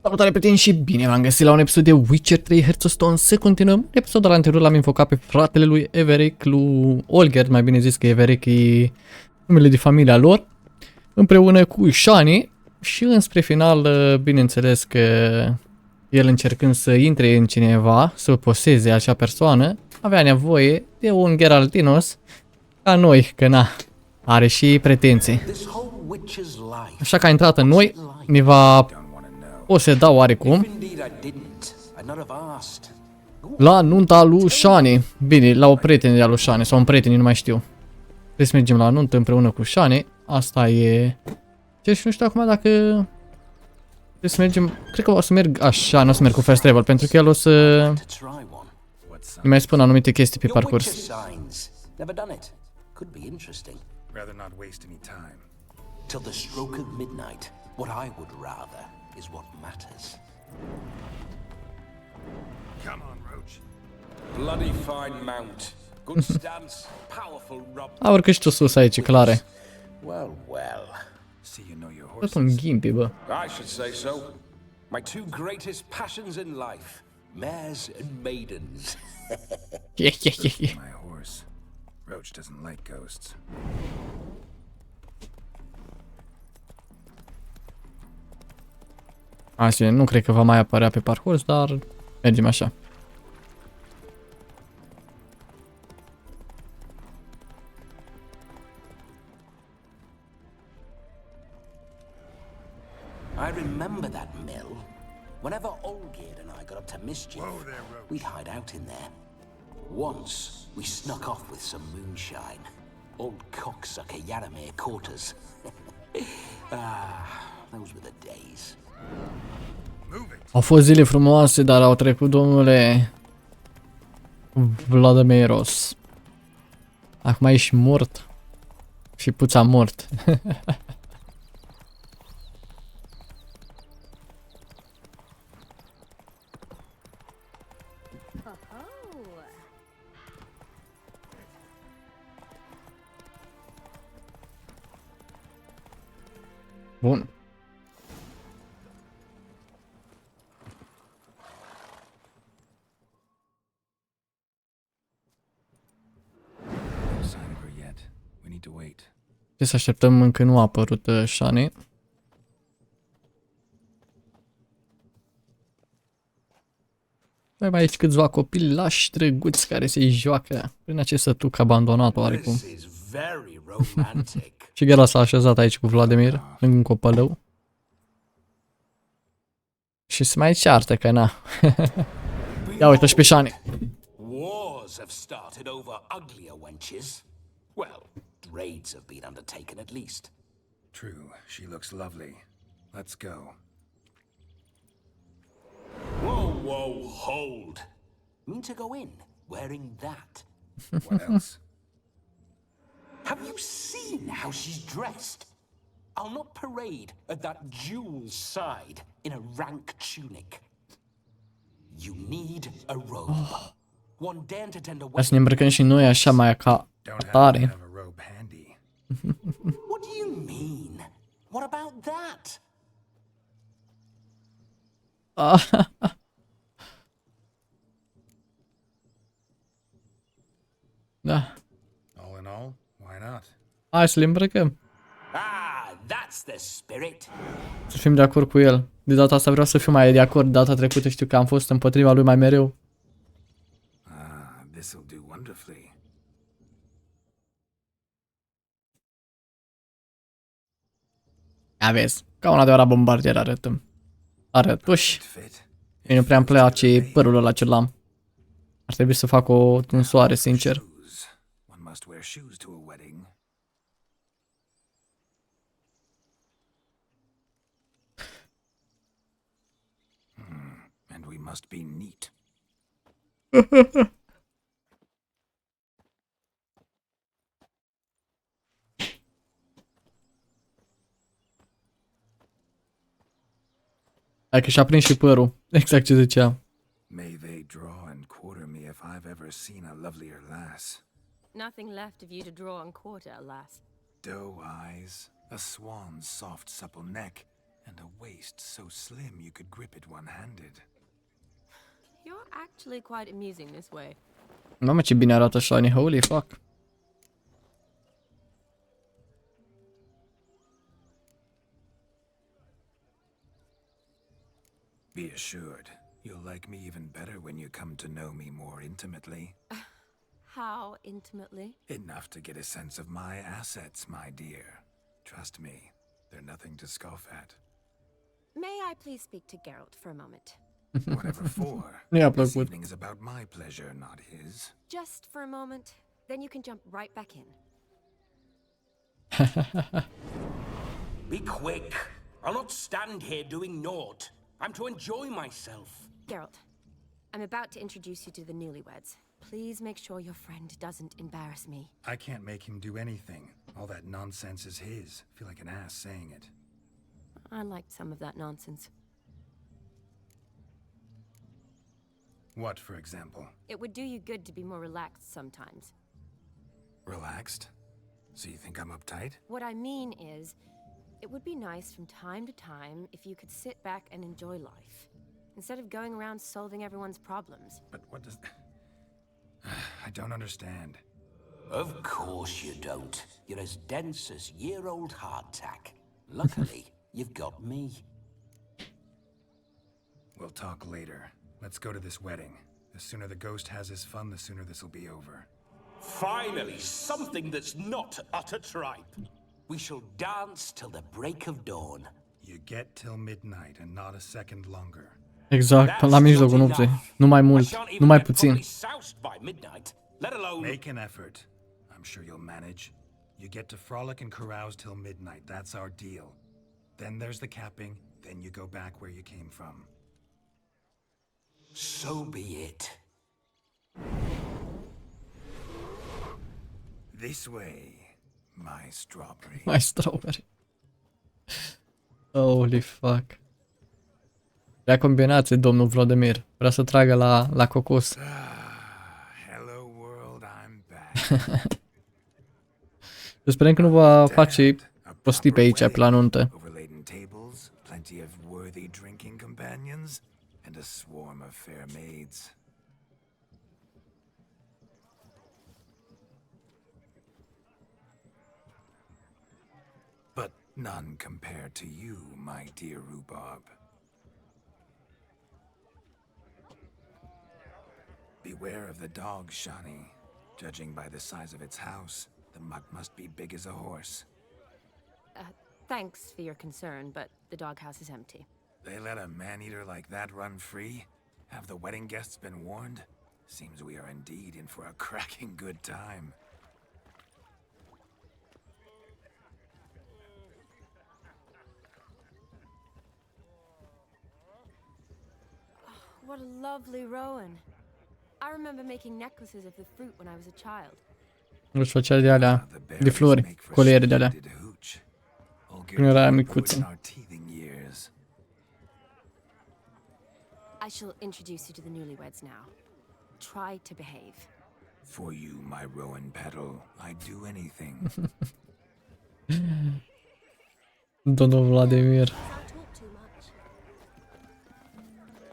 Salutare prieteni și bine v-am găsit la un episod de Witcher 3 Hearthstone. Să continuăm. Episodul anterior l-am invocat pe fratele lui Everic, lui Olger, mai bine zis că Everic e numele de familia lor, împreună cu Shani și înspre final, bineînțeles că el încercând să intre în cineva, să poseze acea persoană, avea nevoie de un Geraltinos ca noi, că na, are și pretenții. Așa că a intrat în noi, ne va poseda oarecum la nunta lui Shani. Bine, la o prietenă de-a lui Shani, sau un prieten, nu mai știu. Trebuie să mergem la nuntă împreună cu Shani. Asta e... Ce și nu știu acum dacă... Trebuie să mergem... Cred că o să merg așa, nu o să merg cu first travel, pentru că el o să... îmi mai spun anumite chestii pe parcurs. Till the stroke of midnight, what I would rather is what matters. Come on, Roach. Bloody fine mount. Good stance, powerful rob. A, urcă și tu sus aici, clare. Well, well. See you know your horses. Tot un ghimpi, bă. I should say so. My two greatest passions in life, mares and maidens. My horse. Roach doesn't like ghosts. Așa, nu cred că va mai apărea pe parcurs, dar mergem așa. I remember that mill. Whenever Olgerd and I got up to mischief, we'd hide out in there. Once, we snuck off with some moonshine. Old cocksucker Yaramir caught us. Those were the days. Au fost zile frumoase, dar au trecut, domnule Vladimiros. Acum ești mort. Și puța mort. Bun. Ce să așteptăm, încă nu a apărut Shani. Mai aici câțiva copii lași drăguți care se joacă prin acest sătuc abandonat oarecum. Și Geralt s-a așezat aici cu Vladimir, lângă un copălău. Și se mai ceartă că na. Ia uite și pe Shani. Wars have started over uglier wenches. Well, raids have been undertaken at least. True, she looks lovely. Let's go. Whoa, whoa, hold. Mean to go in wearing that? What else? Have you seen how she's dressed? I'll not parade at that jewel's side in a rank tunic. You need a robe. One dared to tend a Hai să ne îmbrăcăm și noi așa mai ca tare. What do you mean? What about that? Da. All in all, why not? Hai să le îmbrăcăm. That's the spirit. Să fim de acord cu el. De data asta vreau să fiu mai de acord. Data trecută știu că am fost împotriva lui mai mereu. This'll do wonderfully. Aveți, ca un adevărat bombardier arătăm. Arătuși. Mie nu prea-mi place părul ăla ce l-am. Ar trebui să fac o tunsoare, sincer. One must wear shoes to a wedding. And we must be neat. Hai că și-a prins și părul. Exact ce zicea. May they draw and quarter me if I've ever seen a lovelier lass. Nothing left of you to draw and quarter, alas. Doe eyes, a swan's soft supple neck, And a waist so slim you could grip it one-handed. You're actually quite amusing this way. Mamă, ce bine arată Shani, holy fuck. Be assured, you'll like me even better when you come to know me more intimately. How intimately? Enough to get a sense of my assets, my dear. Trust me, they're nothing to scoff at. May I please speak to Geralt for a moment? Whatever for. Mi-a This plăcut. evening is about my pleasure, not his. Just for a moment, then you can jump right back in. Be quick. I'll not stand here doing naught. I'm to enjoy myself. Geralt, I'm about to introduce you to the newlyweds. Please make sure your friend doesn't embarrass me. I can't make him do anything. All that nonsense is his. I feel like an ass saying it. I liked some of that nonsense. What, for example? It would do you good to be more relaxed sometimes. Relaxed? So you think I'm uptight? What I mean is, it would be nice from time to time if you could sit back and enjoy life, instead of going around solving everyone's problems. But what does... I don't understand. Of course you don't. You're as dense as year-old hardtack. Luckily, you've got me. We'll talk later. Let's go to this wedding. The sooner the ghost has his fun, the sooner this'll be over. Finally, something that's not utter tripe. We shall dance till the break of dawn. You get till midnight and not a second longer. Exact, până la mijlocul nopții. Nu mai mult, nu mai puțin. Make an effort. I'm sure you'll manage. You get to frolic and carouse till midnight. That's our deal. Then there's the capping. Then you go back where you came from. So be it. This way, my strawberry. Mai strawberry. Holy fuck. Ia combinație, domnul Vladimir. Vrea să tragă la cocos. Hello world, I'm back. Sperăm că nu va face prostii pe aici, pe la nuntă. Overladen tables, plenty of worthy drinking companions, and a swarm of fair maids. But none compared to you, my dear rhubarb. Beware of the dog, Shani. Judging by the size of its house, the mutt must be big as a horse. Thanks for your concern, but the doghouse is empty. They let a man-eater like that run free? Have the wedding guests been warned? Seems we are indeed in for a cracking good time. What a lovely rowan. I remember making necklaces of the fruit when I was a child. Își făcea de alea, de flori, coliere de alea. Când era micuț. I shall introduce you to the newlyweds now. Try to behave. For you, my rowan petal, I'd do anything. Domnul Vladimir.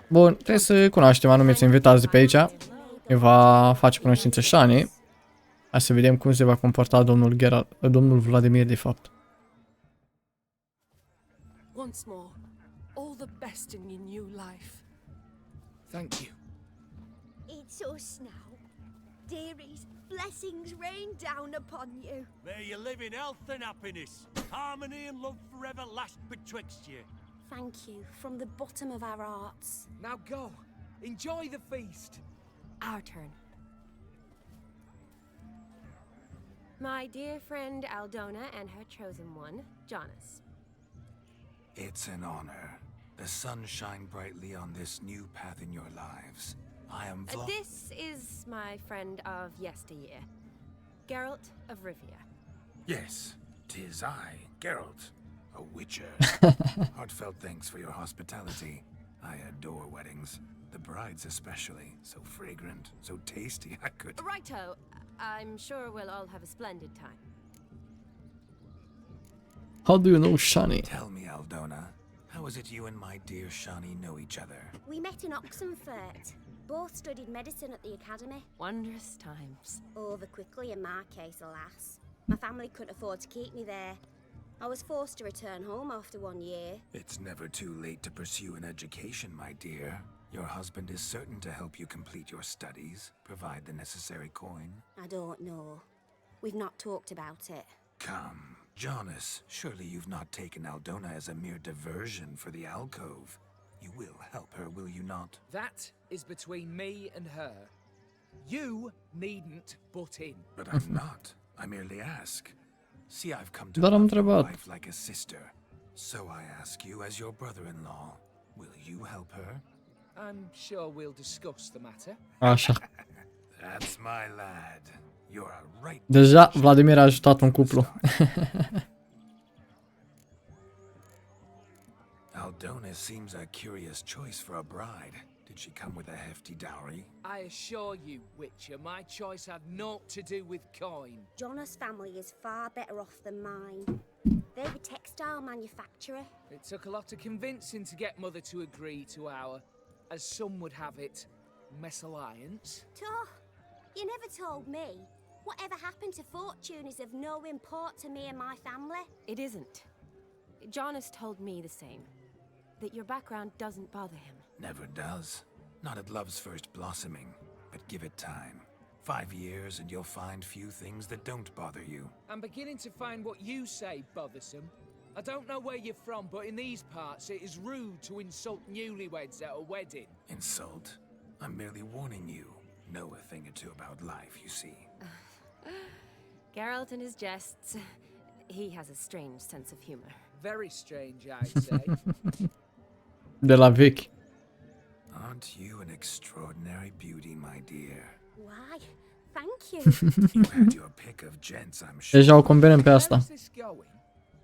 Bun, trebuie să cunoaștem anumiți invitați de pe aici. Îi va face cunoștință Shani. Hai să vedem cum se va comporta domnul Geralt, domnul Vladimir de fapt. Once more, all the best in your new life. Thank you. It's us now. Dearies, blessings rain down upon you. May you live in health and happiness. Harmony and love forever last betwixt you. Thank you from the bottom of our hearts. Now go. Enjoy the feast. Our turn. My dear friend Aldona and her chosen one, Jonas. It's an honor. The sun shine brightly on this new path in your lives. I am This is my friend of yesteryear, Geralt of Rivia. Yes, 'tis I, Geralt, a witcher. Heartfelt thanks for your hospitality. I adore weddings. The brides especially. So fragrant, so tasty, I could... Righto. I'm sure we'll all have a splendid time. How do you know Shani? Tell me, Aldona, How is it you and my dear Shani know each other? We met in Oxenfurt. Both studied medicine at the academy. Wondrous times. Over quickly in my case, alas. My family couldn't afford to keep me there. I was forced to return home after 1 year. It's never too late to pursue an education, my dear. Your husband is certain to help you complete your studies, provide the necessary coin. I don't know. We've not talked about it. Come, Jonas, surely you've not taken Aldona as a mere diversion for the alcove. You will help her, will you not? That is between me and her. You needn't butt in. But I'm not. I merely ask. See, I've come to Dar am love your întrebat. wife like a sister. So I ask you as your brother-in-law, will you help her? I'm sure we'll discuss the matter. Așa. That's my lad. You're a right. Deja Vladimir a ajutat un cuplu. Aldona seems a curious choice for a bride. Did she come with a hefty dowry? I assure you, Witcher, my choice had naught to do with coin. Jonas' family is far better off than mine. They're a textile manufacturer. It took a lot of convincing to get Mother to agree to our, as some would have it, mesalliance. You never told me. Whatever happened to fortune is of no import to me and my family. It isn't. Jonas told me the same. That your background doesn't bother him. Never does. Not at love's first blossoming. But give it time. 5 years and you'll find few things that don't bother you. I'm beginning to find what you say bothersome. I don't know where you're from, but in these parts it is rude to insult newlyweds at a wedding. Insult? I'm merely warning you. Know a thing or two about life, you see. Geralt and his jests. He has a strange sense of humor. Very strange, I'd say. De la vechi. Aren't you an extraordinary beauty, my dear? Why? Thank you. You had your pick of gents, I'm sure. Deja o combinem pe asta. Where's this going?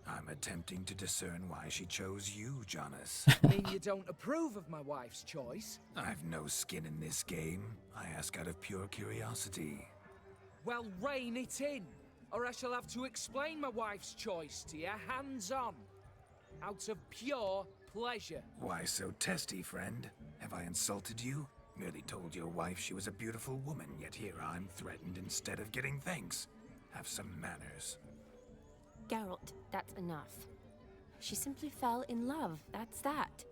I'm attempting to discern why she chose you, Jonas. Mean you don't approve of my wife's choice? I've no skin in this game. I ask out of pure curiosity. Well, rein it in, or I shall have to explain my wife's choice to you hands-on. Out of pure pleasure. Why so testy, friend? Have I insulted you? Merely told your wife she was a beautiful woman, yet here I'm threatened instead of getting thanks. Have some manners. Geralt, that's enough. She simply fell in love, that's that.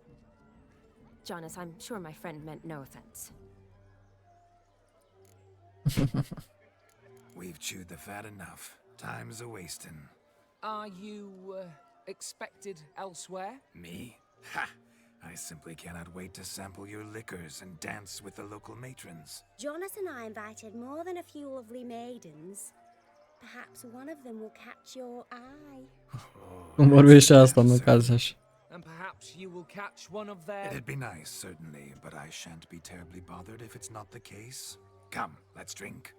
Jonas, I'm sure my friend meant no offense. We've chewed the fat enough. Time's a-wasting. Are you, expected elsewhere? Me? Ha! I simply cannot wait to sample your liquors and dance with the local matrons. Jonas and I invited more than a few lovely maidens. Perhaps one of them will catch your eye. Cum vorbește asta, nu cazi așa. And perhaps you will catch one of their... It'd be nice, certainly, but I shan't be terribly bothered if it's not the case. Come, let's drink.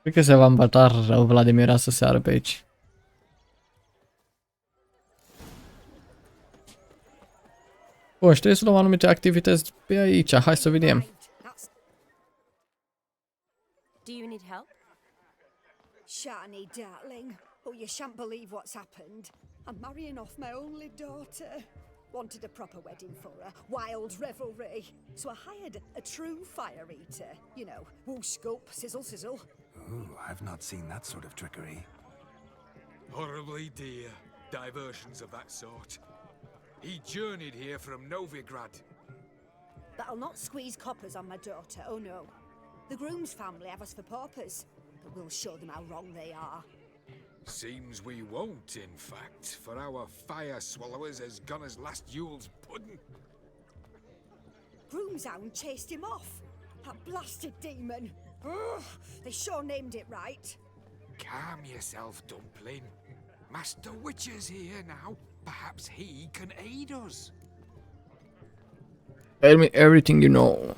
Cred că se va îmbăta rău Vladimir să seară pe aici. Bun, și trebuie să luăm anumite activități pe aici. Hai să vedem. Do you need help? Shani, darling. Oh, you shan't believe what's happened. I'm marrying off my only daughter. Wanted a proper wedding for her, wild revelry. So I hired a true fire eater. You know, whoosh, scope, sizzle, sizzle. Ooh, I've not seen that sort of trickery. Horribly dear diversions of that sort. He journeyed here from Novigrad. But I'll not squeeze coppers on my daughter, oh no. The groom's family have us for paupers, but we'll show them how wrong they are. Seems we won't, in fact, for our fire swallowers as gone as last Yule's pudding. Groom's hound chased him off. That blasted demon. Ugh, they sure named it right. Calm yourself, Dumpling. Master Witcher's here now. Perhaps he can aid us. Tell me everything you know.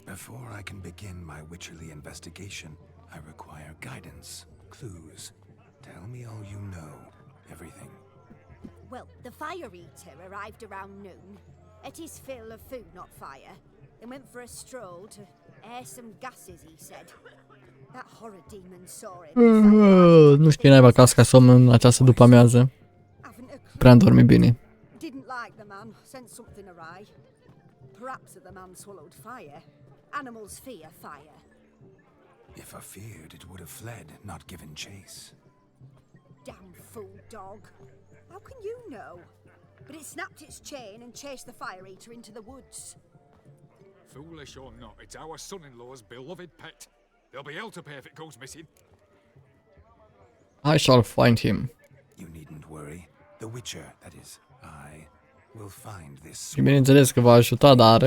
Before I can begin my witcherly investigation, I require guidance, clues. Tell me all you know. Everything. Well, the fire eater arrived around noon. Ate his fill of food, not fire. Then went for a stroll to air some gases, he said. That horror demon saw him. Nu știu naiba casca somn în această după-amiază. Haven't a prea dormi bine. Didn't like the man, sent something awry. Perhaps the man swallowed fire. Animals fear fire. If I feared, it would have fled, not given chase. Damn fool dog. How can you know? But it snapped its chain and chased the fire eater into the woods. Foolish or not, it's our son-in-law's beloved pet. There'll be hell to pay if it goes missing. I shall find him. You needn't worry. The Witcher, that is, I will find this. Și bineînțeles că va ajuta, dar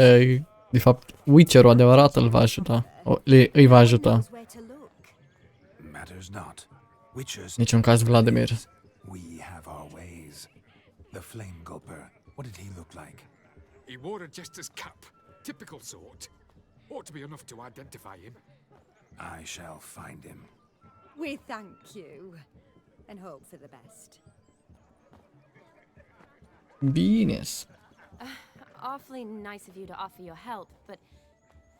de fapt Witcherul adevărat îl va ajuta. Îi va ajuta. Where to look? Matters not. Witchers. Niciun caz Vladimir. We have our ways. The flame gulper. What did he look like? He wore a jester's cap. Typical sort. Ought to be enough to identify him. I shall find him. We thank you and hope for the best. Bine. Awfully nice of you to offer your help, but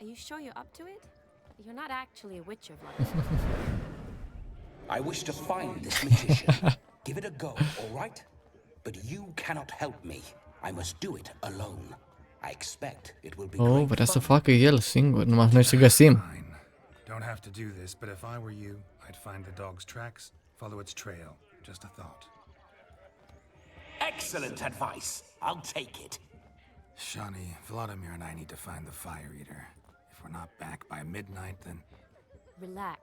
are you sure you're up to it? You're not actually a witcher, Vladimir. I wish to find this magician. Give it a go, all right? But you cannot help me. I must do it alone. I expect it will be great Vrea să fun. facă el singur, numai noi să găsim. Fine. Don't have to do this, but if I were you, I'd find the dog's tracks, follow its trail. Just a thought. Excellent advice. I'll take it. Shani, Vladimir and I need to find the fire eater. If we're not back by midnight, then Relax.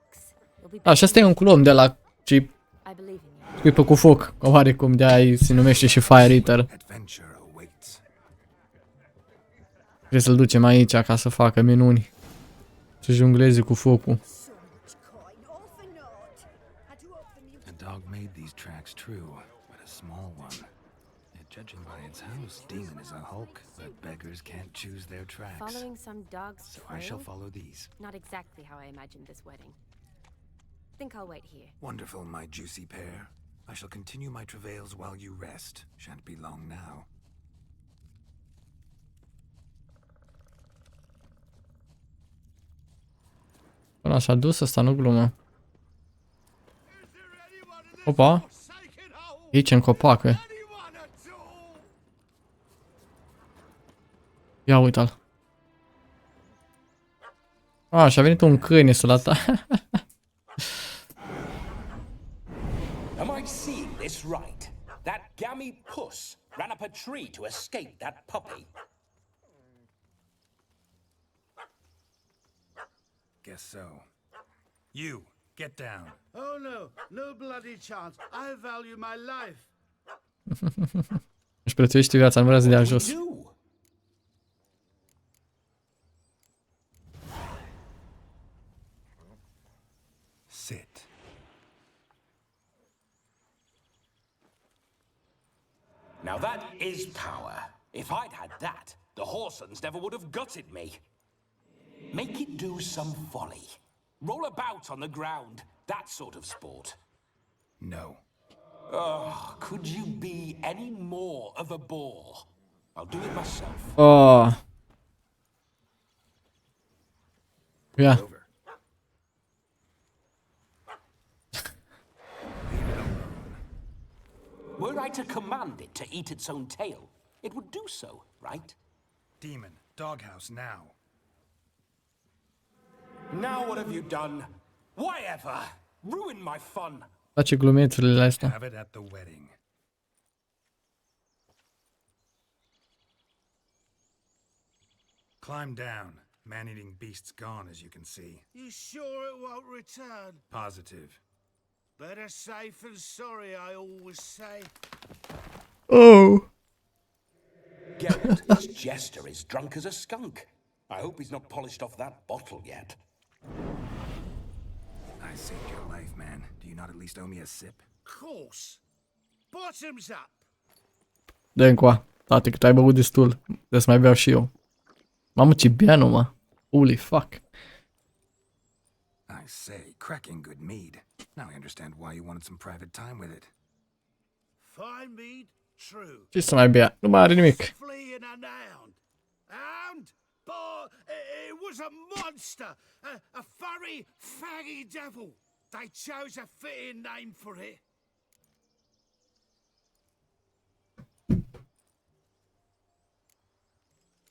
You'll be A, și ăsta e un clon de la ce I believe in you. scuipă cu foc. Oarecum de-aia se numește și Fire Eater. adventure awaits. Trebuie să-l ducem aici ca să facă minuni. Să jongleze cu focul. So much coin, all for naught. Had to hope the music. The dog made these tracks true, but a small one. And judging by its house, Demon is a hulk, but beggars can't choose their tracks. Following some dog's So I trail? shall follow these. Not exactly how I imagined this wedding. Think I'll wait here. Wonderful, my juicy pair. I shall continue my travails while you rest. Shan't be long now. Până s-a dus ăsta, nu glumă. Opa! Aici în copacă. Ia uita-l. A, și-a venit un câine să-l atace. Am I seeing this right? That gammy puss ran up a tree to escape that puppy. Guess so. You, get down. Oh no, no bloody chance. I value my life. Își prețuiește viața, nu vrea să dea jos. Do. Sit. Now that is power. If I'd had that, the Horsons never would have gutted me. Make it do some folly. Roll about on the ground. That sort of sport. No. Oh, could you be any more of a bore? I'll do it myself. Oh. Ia. Over. Leave it alone. Were I to command it to eat its own tail, it would do so, right? Demon, doghouse now. Now what have you done? Why ever? Ruined my fun. Face glumețurile astea. Have it at the wedding. Climb down. Man-eating beast's gone, as you can see. You sure it won't return? Positive. Better safe than sorry, I always say. Oh. Geralt, this jester is drunk as a skunk. I hope he's not polished off that bottle yet. I saved your life, man. Do you not at least owe me a sip? Course. Bottoms up. Dă încoa. Tate, cât ai băut destul. Trebuie să mai beau și eu. Mamă, ce bea numai. Holy fuck. I say, cracking good mead. Now I understand why you wanted some private time with it. Fine mead, true. Ce să mai bea? Nu mai are nimic. Flea and an hound. Hound? But it was a monster. A furry, faggy devil. They chose a fitting name for it.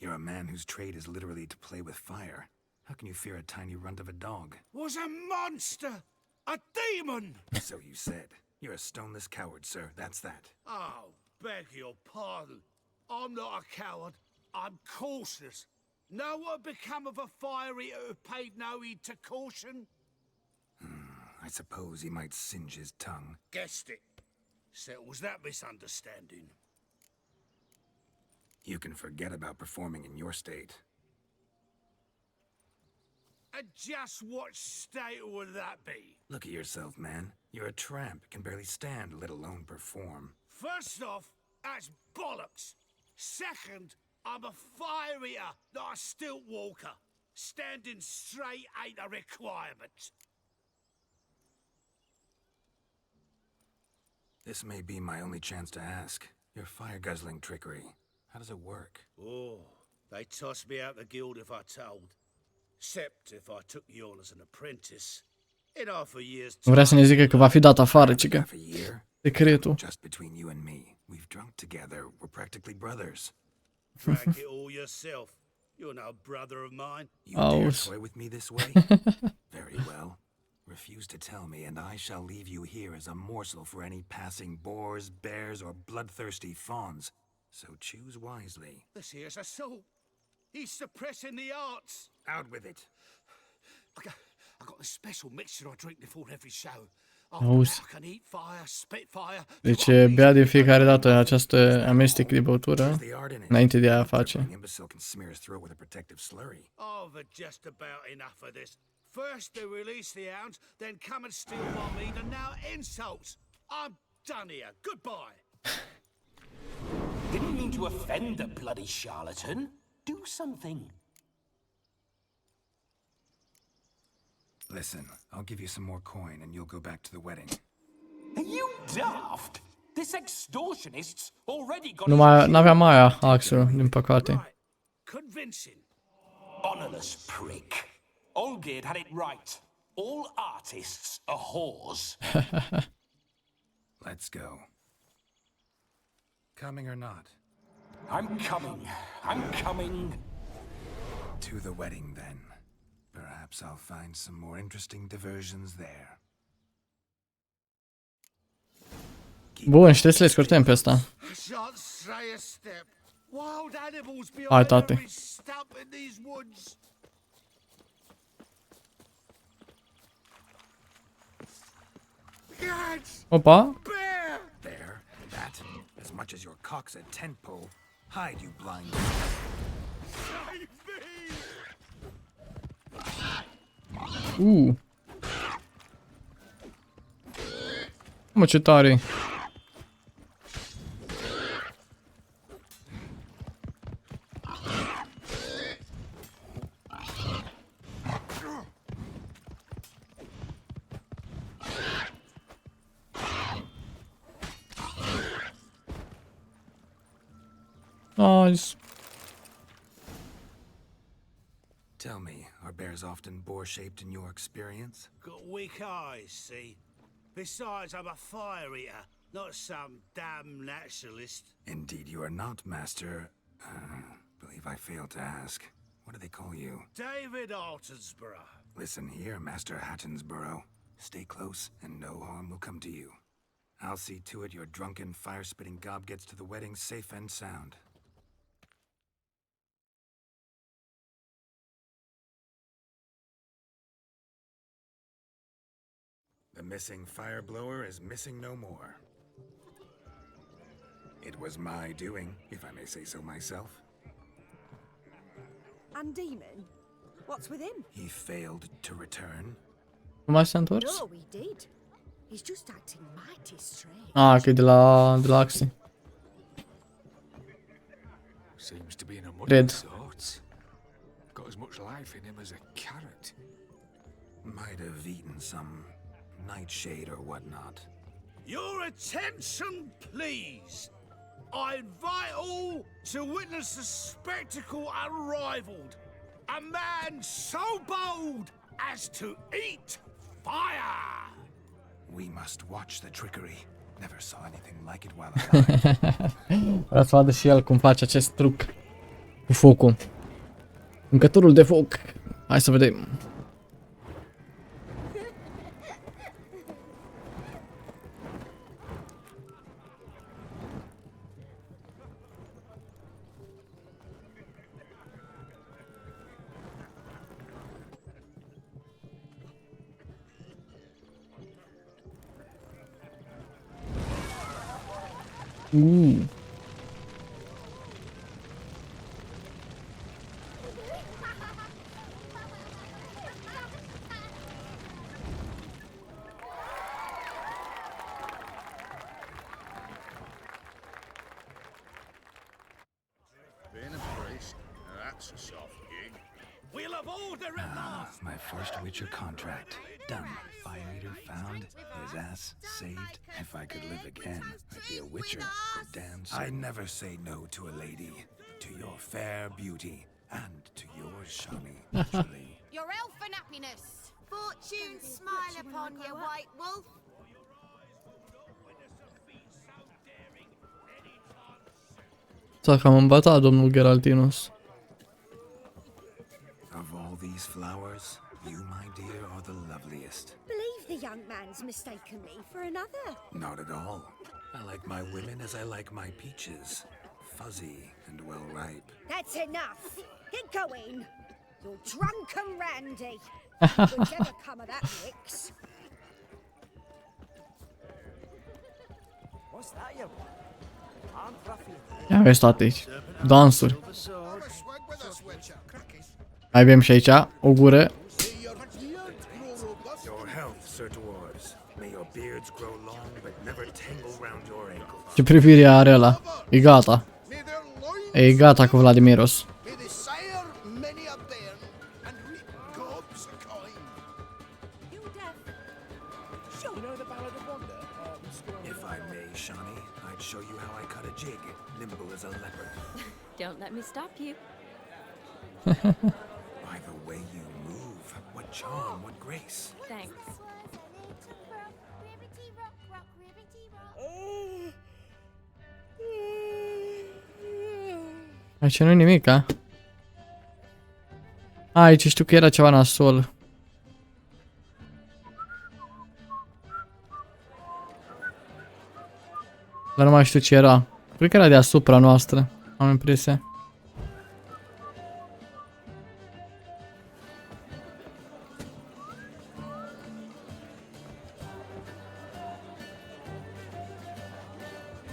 You're a man whose trade is literally to play with fire. How can you fear a tiny runt of a dog? Was a monster! A demon! So you said. You're a stoneless coward, sir. That's that. Oh, beg your pardon. I'm not a coward. I'm cautious. Know what become of a fire eater who paid no heed to caution? I suppose he might singe his tongue. Guessed it. Settles that misunderstanding. You can forget about performing in your state. And just what state would that be? Look at yourself, man. You're a tramp, can barely stand, let alone perform. First off, that's bollocks. Second, I'm a fire eater, not a stilt walker. Standing straight ain't a requirement. This may be my only chance to ask. Your fire-guzzling trickery. How does it work? Oh, they tossed me out the guild if I told. Except if I took you on as an apprentice. In half a year's time. Vrea să ne zică că va fi dat afară, cică. Half a year? Secretul. Just between you and me. We've drunk together. We're practically brothers. Drag it all yourself. You're no brother of mine. You dare toy with me this way? Very well. Refuse to tell me, and I shall leave you here as a morsel for any passing boars, bears, or bloodthirsty fawns. So choose wisely. This here's assault. He's suppressing the arts. Out with it. I got this special mixture I drink before every show. Auzi. I can eat fire, spit fire. Deci bea de fiecare dată această amestec de băutură înainte de a face. I've just about enough of this. First they release the hounds, then come and steal my meat, and now insults. I'm done here. Goodbye. Didn't mean to offend the bloody charlatan. Do something. Listen, I'll give you some more coin and you'll go back to the wedding. Are you daft? This extortionist's already got. N-avea mai aia, Axel, din păcate. Convincing. Honorless prick. Olgerd had it right. All artists are whores. Let's go. Coming or not? I'm coming. I'm coming. To the wedding, then. Perhaps I'll find some more interesting diversions there. Bun, și trebuie să le scurtăm pe asta. Hai, tate. Opa. There, that, as much as your cock's a tent pole. Hide, you blind. Mă, ce tare. Nice. Tell me, are bears often boar-shaped in your experience? Got weak eyes, see? Besides, I'm a fire eater, not some damn naturalist. Indeed you are not, Master. Believe I failed to ask. What do they call you? David Altonsborough. Listen here, Master Hattonsborough. Stay close, and no harm will come to you. I'll see to it your drunken, fire-spitting gob gets to the wedding safe and sound. The missing fire blower is missing no more. It was my doing, if I may say so myself. And Demon? What's with him? He failed to return. Cum s-a întors? No, he did. He's just acting mighty strange. Ah, că e de la Axie. Seems to be in a mud Red. of sorts. Got as much life in him as a carrot. Might have eaten some nightshade or whatnot. Your attention, please. I invite all to witness a spectacle unrivaled. A man so bold as to eat fire. We must watch the trickery. Never saw anything like it while alive. Vreau să vadă și el cum face acest truc. Cu focul. Încăturul de foc. Hai să vedem. Being a priest, that's a soft gig. We'll have order at last. My first Witcher contract. Done. Fire eater found. His ass saved. If I could live again, I'd be a Witcher for damn certain. I never say no to a lady. To your fair beauty. And to yours, Shani. Naturally. Your elf and happiness. Fortune smile upon you, white wolf. S-a cam îmbătat domnul Geraltinus. Of all these flowers, you, my dear, are the loveliest. Believe the young man's mistaken me for another. Not at all. I like my women as I like my peaches. Fuzzy and well ripe. That's enough. Get going. You're drunk and randy. Whichever come of that mix. What's that you want? I'm fluffy. Ia vezi toate aici. Dansuri. Mai avem și aici o gură. Your health, Sir Dwarves. May your beards grow long, but never tangle round your ankles. Ce privire are ăla. E gata. E gata cu Vladimiros. If I may, Shani, I'd show you how I cut a jig, nimble as a leopard. Don't let me stop you. By the way you move, what charm, what grace. Thanks. Aici nu-i nimic, a? Aici știu că era ceva nasol. Dar nu mai știu ce era. Cred că era deasupra noastră. Am impresia.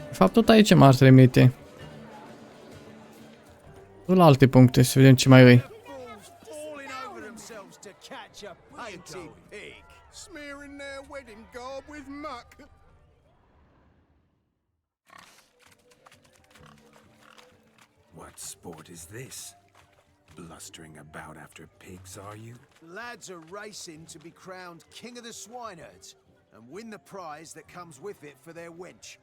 De fapt, tot aici m-ar trimite. Nu la alte puncte, să vedem ce mai îi. Falling over themselves to catch a painted pig. Smearing their wedding garb with muck. What sport is this? Blustering about after pigs, are you? Lads are racing to be crowned king of the swineherds and win the prize that comes with it for their wench.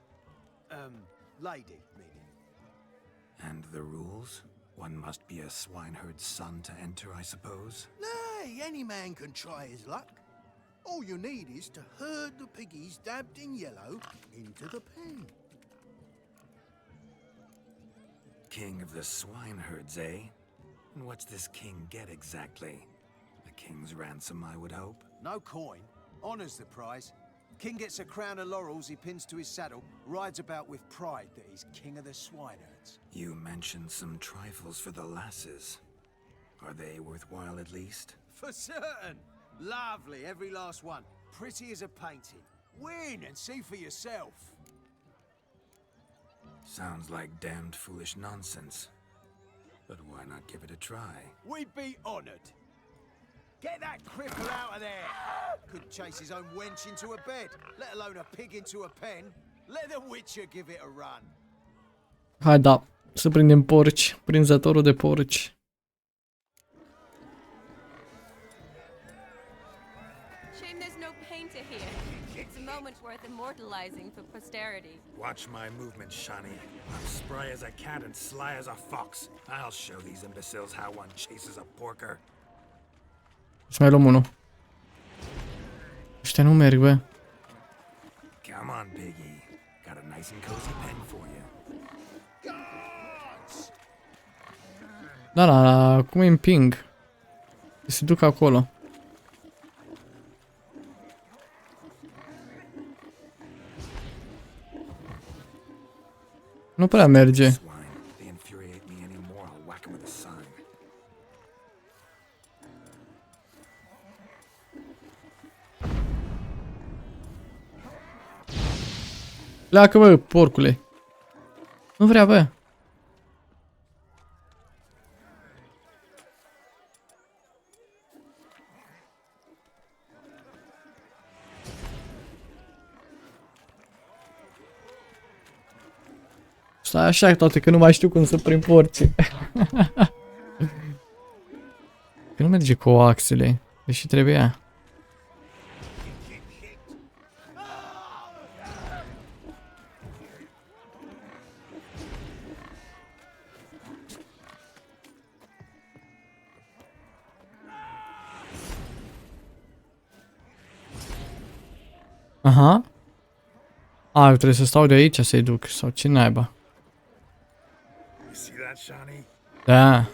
Lady, meaning. And the rules? One must be a swineherd's son to enter, I suppose? Nay, any man can try his luck. All you need is to herd the piggies dabbed in yellow into the pen. King of the swineherds, eh? And what's this king get exactly? A king's ransom, I would hope. No coin. Honours the prize. King gets a crown of laurels he pins to his saddle, rides about with pride that he's king of the swineherds. You mentioned some trifles for the lasses. Are they worthwhile at least? For certain. Lovely, every last one. Pretty as a painting. Win and see for yourself. Sounds like damned foolish nonsense. But why not give it a try? We'd be honoured. Get that cripple out of there! Couldn't chase his own wench into a bed, let alone a pig into a pen. Let the Witcher give it a run. Hai da, să prindem porci, prinzătorul de porci. Shame there's no painter here. It's a moment worth immortalizing for posterity. Watch my movement, Shani. I'm spry as a cat and sly as a fox. I'll show these imbeciles how one chases a porker. Să mai luăm unul. Ăștia nu merg, bă. Come on, piggy. Got a nice and cozy pen for you. Guards! Da, cum îi împing? Se duc acolo. Nu prea merge. Pleacă, bă, porcule. Nu vrea, bă. Stai așa toate, că nu mai știu cum să prind porții. Că nu merge cu axele, deși trebuia. Aha. A, eu trebuie să stau de aici să-i duc, sau ce naiba. Da.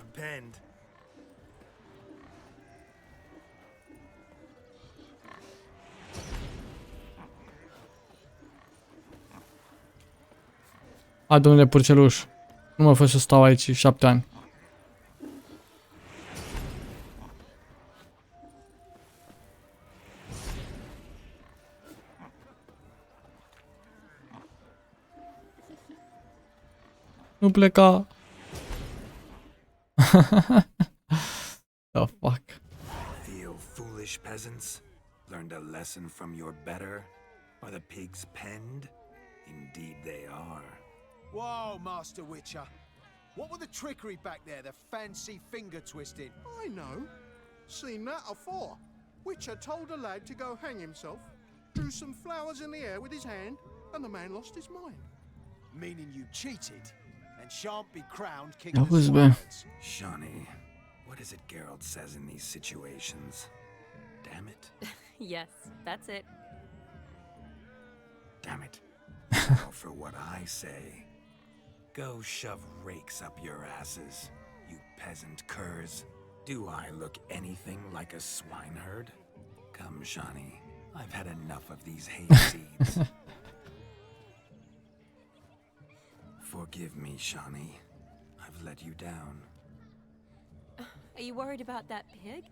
A, domnule purceluș, nu mă fă să stau aici 7 ani. Nu pleca. The fuck. Feel foolish peasants? Learned a lesson from your better? Are the pigs penned? Indeed they are. Whoa, Master Witcher. What were the trickery back there, the fancy finger twisting? I know. Seen that afore. Witcher told a lad to go hang himself, drew some flowers in the air with his hand, and the man lost his mind. Meaning you cheated and shan't be crowned king of the Auzi, bă. Shawnee, what is it Geralt says in these situations? Damn it. Yes, that's it. Damn it. Now for what I say. Go shove rakes up your asses, you peasant curs. Do I look anything like a swineherd? Come, Shawnee. I've had enough of these hayseeds. Forgive me, Shawnee. I've let you down. Are you worried about that pig?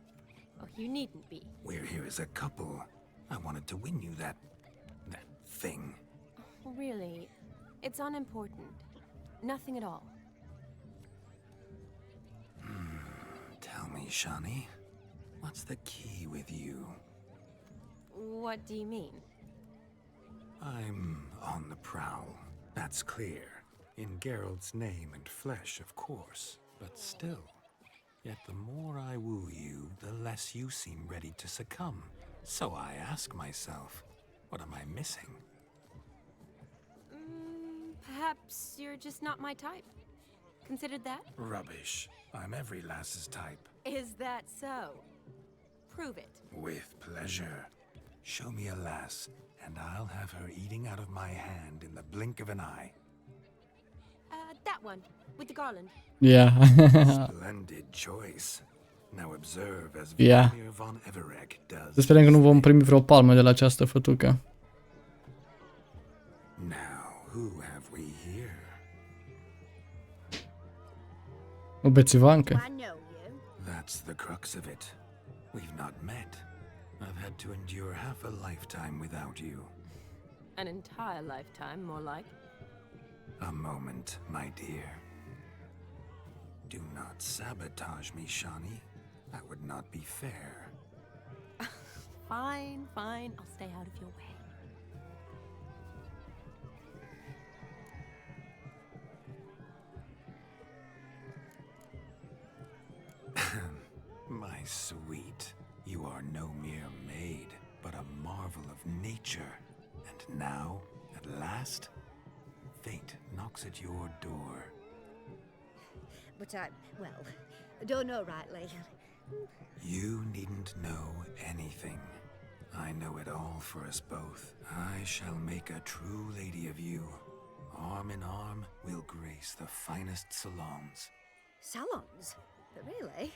Oh, you needn't be. We're here as a couple. I wanted to win you that thing. Really, it's unimportant. Nothing at all. Tell me, Shawnee, what's the key with you? What do you mean? I'm on the prowl, that's clear. In Geralt's name and flesh, of course, but still. Yet the more I woo you, the less you seem ready to succumb. So I ask myself, what am I missing? Perhaps you're just not my type. Considered that? Rubbish. I'm every lass's type. Is that so? Prove it. With pleasure. Show me a lass, and I'll have her eating out of my hand in the blink of an eye. That one, with the garland. Yeah. Splendid choice. Now observe as Yeah. Viclenia von Everegg does. Să sperăm că nu vom primi vreo palmă de la această fătucă. Now, who have we here? O bețivancă. I know you. That's the crux of it. We've not met. I've had to endure half a lifetime without you. An entire lifetime, more like. A moment, my dear. Do not sabotage me, Shawnee. That would not be fair. Fine, fine. I'll stay out of your way. My sweet, you are no mere maid, but a marvel of nature. And now, at last, fate knocks at your door. But well, I don't know rightly. You needn't know anything. I know it all for us both. I shall make a true lady of you. Arm in arm, we'll grace the finest salons. Salons? Really?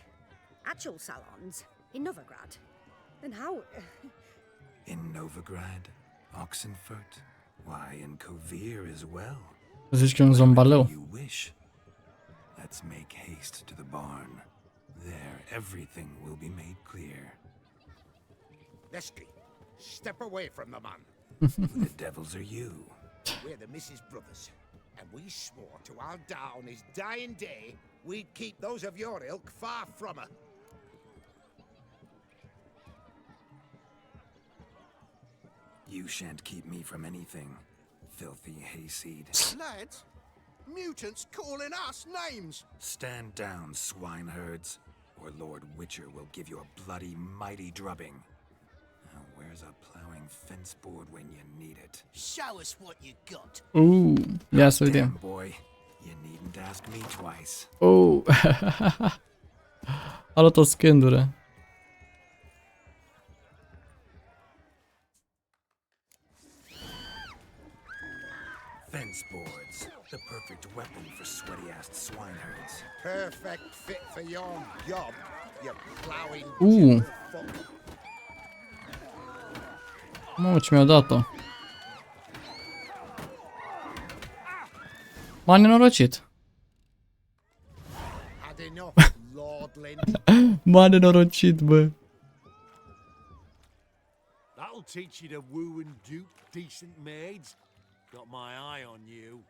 Actual salons? In Novigrad? And how... In Novigrad, Oxenfurt, why, in Kovir as well. Zici că e un zombaleu. You wish. Let's make haste to the barn. There, everything will be made clear. Lesky, step away from the man. Who the devils are you? We're the Mrs. Brothers, and we swore to our da on his dying day we'd keep those of your ilk far from her. You shan't keep me from anything, filthy hayseed. Lads, mutants calling us names. Stand down, swineherds, or Lord Witcher will give you a bloody mighty drubbing. Now, where's a plowing fence board when you need it? Show us what you got. Ia să vedem. Damn, boy, you needn't ask me twice. A luat o scândură. Fence boards, the perfect weapon for sweaty-assed swineherds. Perfect fit for your job, you plowing fuck. Mamă, ce mi-au dat-o. M-a nenorocit. Had enough, lordling. M-a nenorocit, bă. That'll teach you to woo and dupe decent maids. Got my eye on you.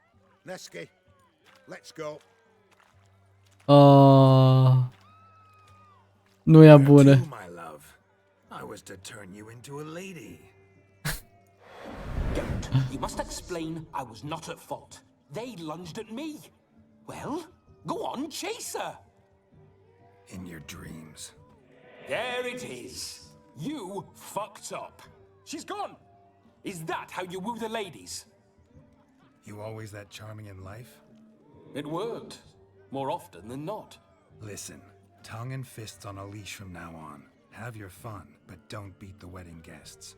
Nesky, let's go. Nu e bună. My love, I was to turn you into a lady. Geralt, you must explain I was not at fault. They lunged at me. Well, go on, chase her. In your dreams. There it is. You fucked up. She's gone. Is that how you woo the ladies? You always that charming in life? It worked. More often than not. Listen, tongue and fists on a leash from now on. Have your fun, but don't beat the wedding guests.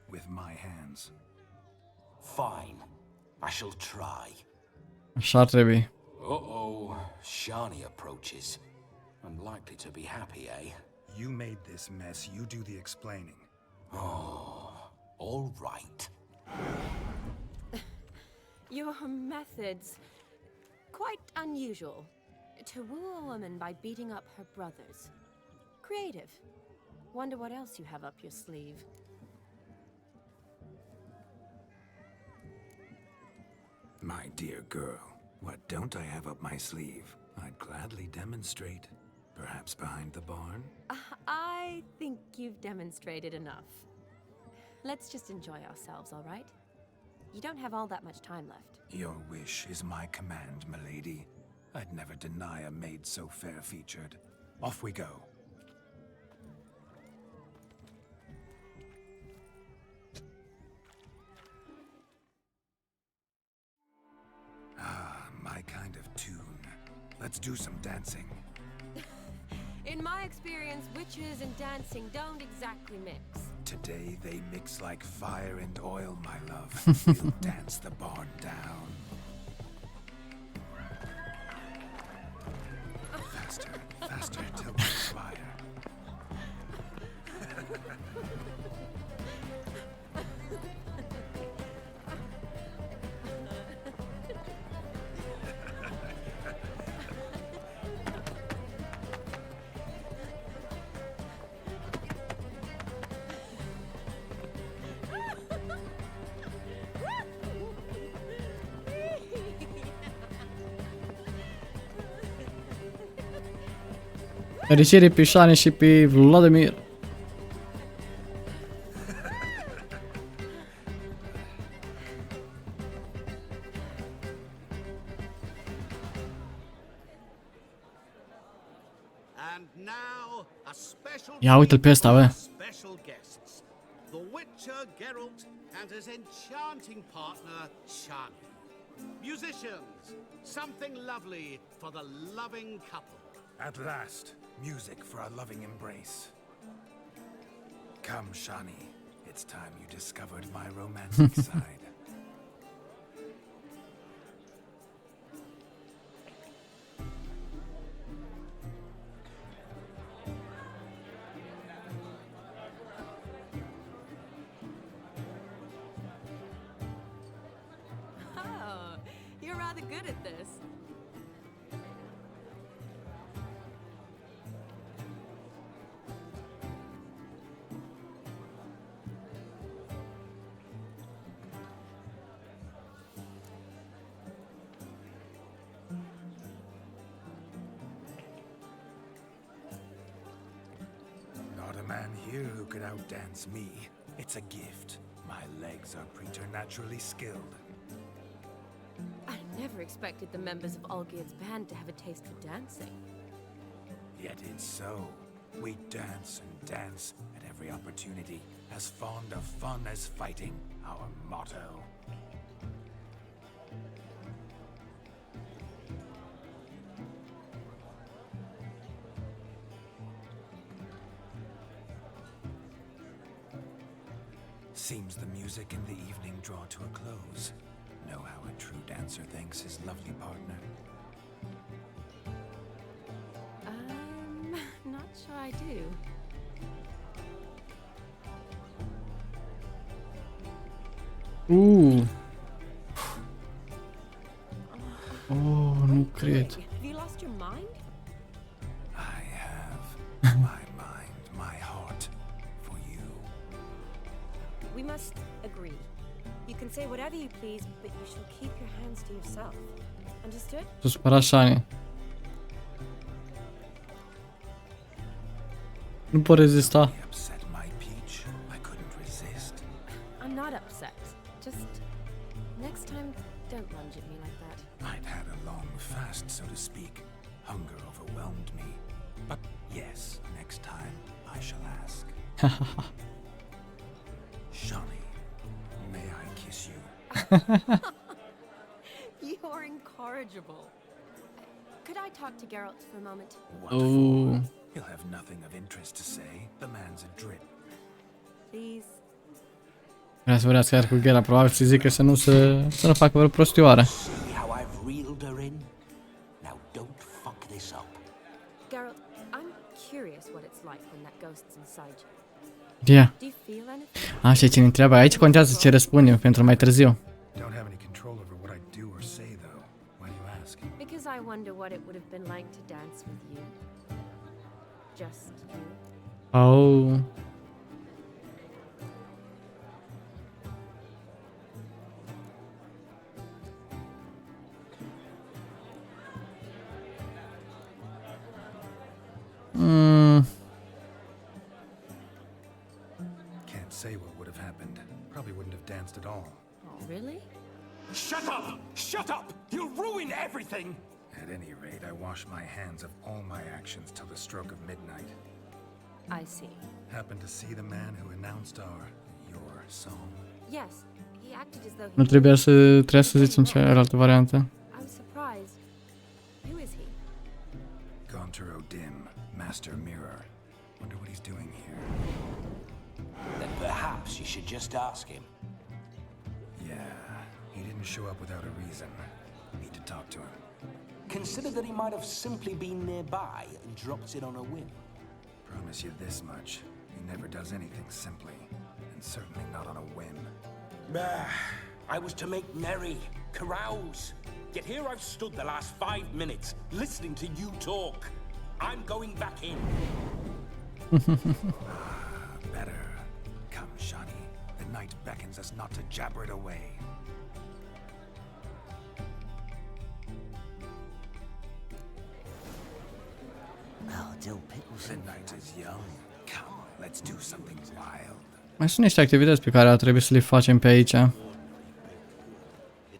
With my hands. Fine. I shall try. Așa trebuie. Uh-oh. Shani approaches. Unlikely to be happy, eh? You made this mess. You do the explaining. Oh, all right. Your methods, quite unusual. To woo a woman by beating up her brothers. Creative. Wonder what else you have up your sleeve. My dear girl, what don't I have up my sleeve? I'd gladly demonstrate. Perhaps behind the barn? I think you've demonstrated enough. Let's just enjoy ourselves, all right? You don't have all that much time left. Your wish is my command, milady. I'd never deny a maid so fair-featured. Off we go. Ah, my kind of tune. Let's do some dancing. In my experience, witches and dancing don't exactly mix. Today they mix like fire and oil, my love. We'll dance the barn down. Faster, faster till we expire. Fericire pe Shani și pe Vladimir. Ia uite-l pe ăsta, bă. Special guests, the Witcher Geralt and his enchanting partner Shani. Musicians, something lovely for the loving couple. At last, music for our loving embrace. Come, Shani. It's time you discovered my romantic side. good at this. Not a man here who could outdance me. It's a gift. My legs are preternaturally skilled. I never expected the members of Olgierd's band to have a taste for dancing. Yet it's so. We dance and dance at every opportunity, as fond of fun as fighting, our motto. Seems the music and the evening draw to a close. Know how a true dancer thanks his lovely partner? Not sure I do. Oh, nu cred. Have you lost your mind? I have my mind, my heart for you. We must agree. You can say whatever you please, but you shall keep your hands to yourself. Understood? S-a supărat Shani. Nu pot rezista. Upset my peach. I couldn't resist. I'm not upset. Just next time, don't lunge at me like that. I'd had a long fast, so to speak. Hunger overwhelmed me. But yes, next time I shall ask. Shani, may I kiss you? You are incorrigible. Could I talk to Geralt for a moment? Oh. He'll have nothing of interest to say. The man's a drip. Please. Vrea să vorbească iar cu Geralt, probabil să zică să nu facă vreo prostioară. See how I've reeled her in? Now don't fuck this up. Geralt, I'm curious what it's like when that ghost's inside you. Yeah. Do you feel anything? Așa, cine întreabă, aici contează ce răspundem pentru mai târziu. Don't have any control over what I do or say, though. Why do you ask? Because I wonder what it would have been like to dance with you. Just you. Oh. Can't say what would have happened. Probably wouldn't have danced at all. Oh, really? Shut up! Shut up! You'll ruin everything! At any rate, I wash my hands of all my actions till the stroke of midnight. I see. Happened to see the man who announced your song? Yes, he acted as though he... Nu trebuia să zicem cealaltă variantă. I was surprised. Who is he? Gonter Dim, Master Mirror. Wonder what he's doing here. Then perhaps you should just ask him. Yeah, he didn't show up without a reason. Need to talk to him. Consider that he might have simply been nearby and dropped it on a whim. Promise you this much. He never does anything simply. And certainly not on a whim. I was to make merry, carouse. Yet here I've stood the last 5 minutes, listening to you talk. I'm going back in. Better. Come, Shani. The night beckons us not to jabber it away. The night is young. Come, let's do something wild. Mai sunt niște activități pe care ar trebui să le facem pe aici. It's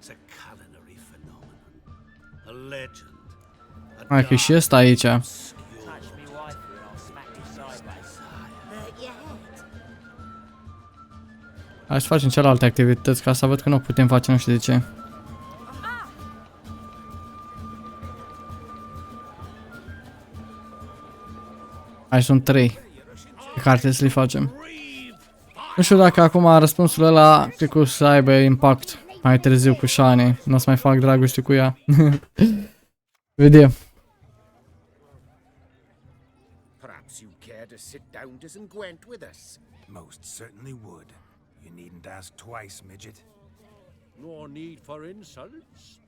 a culinary phenomenon, a legend. Mai că și ăsta aici. Hai să facem celelalte activități, ca să văd că nu o putem face, nu știu de ce. Mai sunt 3 pe care trebuie să le facem. Nu știu dacă acum răspunsul ăla cred că o să aibă impact mai târziu cu Shani. Nu o să mai fac dragoste cu ea. Vedem. Perhaps you care to sit down to some Gwent with us. Most certainly would. You needn't ask twice, midget. No need for insults.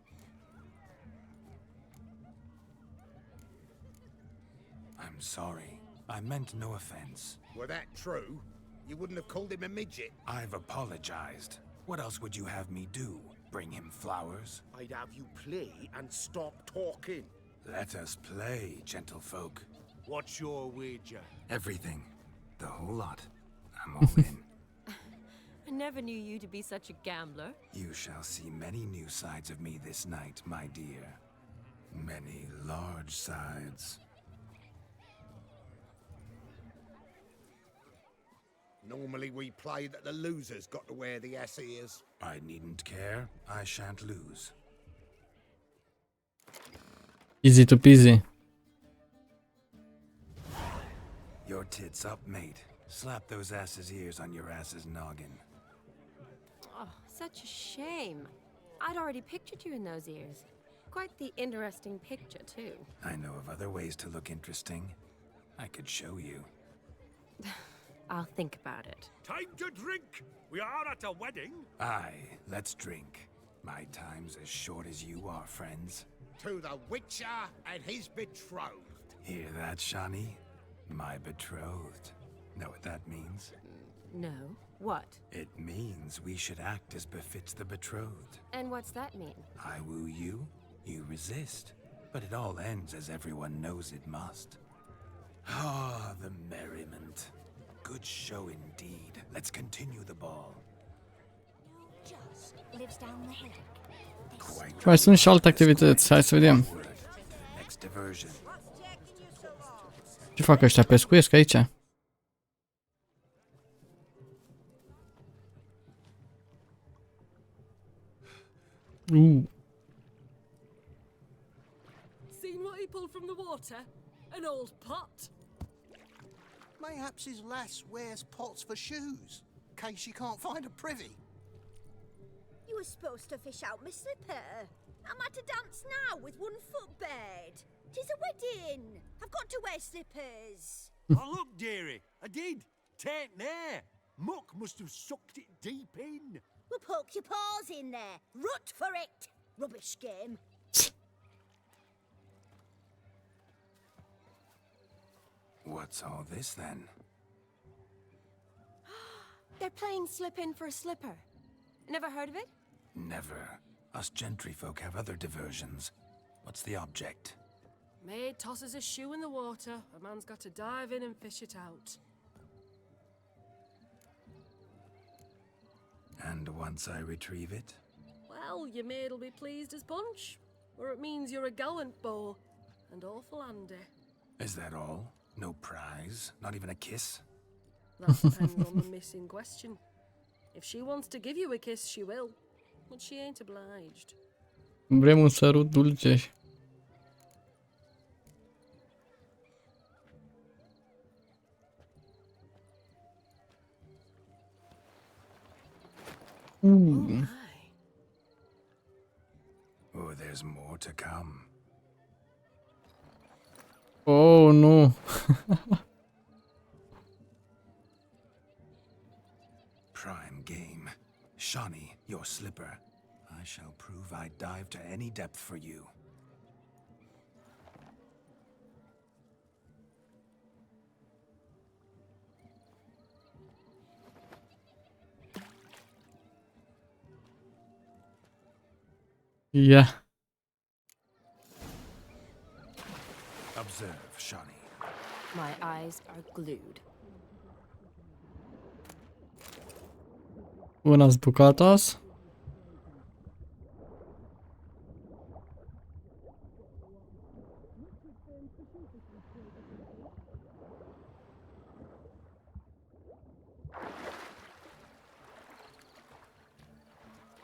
I'm sorry. I meant no offense. Were that true, you wouldn't have called him a midget. I've apologized. What else would you have me do? Bring him flowers? I'd have you play and stop talking. Let us play, gentlefolk. What's your wager? Everything. The whole lot. I'm all in. I never knew you to be such a gambler. You shall see many new sides of me this night, my dear. Many large sides. Normally we play that the loser's got to wear the ass ears. I needn't care. I shan't lose. Easy to peasy. Your tits up, mate. Slap those asses' ears on your ass's noggin. Oh, such a shame. I'd already pictured you in those ears. Quite the interesting picture, too. I know of other ways to look interesting. I could show you. I'll think about it. Time to drink! We are at a wedding! Aye, let's drink. My time's as short as you are, friends. To the Witcher and his betrothed. Hear that, Shani? My betrothed. Know what that means? No. What? It means we should act as befits the betrothed. And what's that mean? I woo you, you resist. But it all ends as everyone knows it must. Ah, the merriment. Good show indeed. Let's continue the ball. Just lives down the hill. Quite Mai sunt și alte activități, hai să vedem. next diversion. Ce fac ăștia? Pescuiesc aici? Seen what he pulled from the water? An old pot. Mayhaps his lass wears pots for shoes, in case she can't find a privy. You were supposed to fish out my slipper. I'm at a dance now with one foot bared. 'Tis a wedding. I've got to wear slippers. Oh, look, dearie, I did. Tain't there. Muck must have sucked it deep in. Well, poke your paws in there. Rut for it. Rubbish game. What's all this then? They're playing slip in for a slipper. Never heard of it? Never. Us gentry folk have other diversions. What's the object? Maid tosses a shoe in the water. A man's got to dive in and fish it out. And once I retrieve it? Well, your maid'll be pleased as punch. Or it means you're a gallant beau. And awful handy. Is that all? No prize? Not even a kiss? That depends on the miss in question. If she wants to give you a kiss, she will. But she ain't obliged. Vrem un sărut dulce. Oh, there's more to come. Oh, nu. Prime game. Shawnee, your slipper. I shall prove I dive to any depth for you. Ia. Observe, Shawnee. My eyes are glued. Buenas bucatas.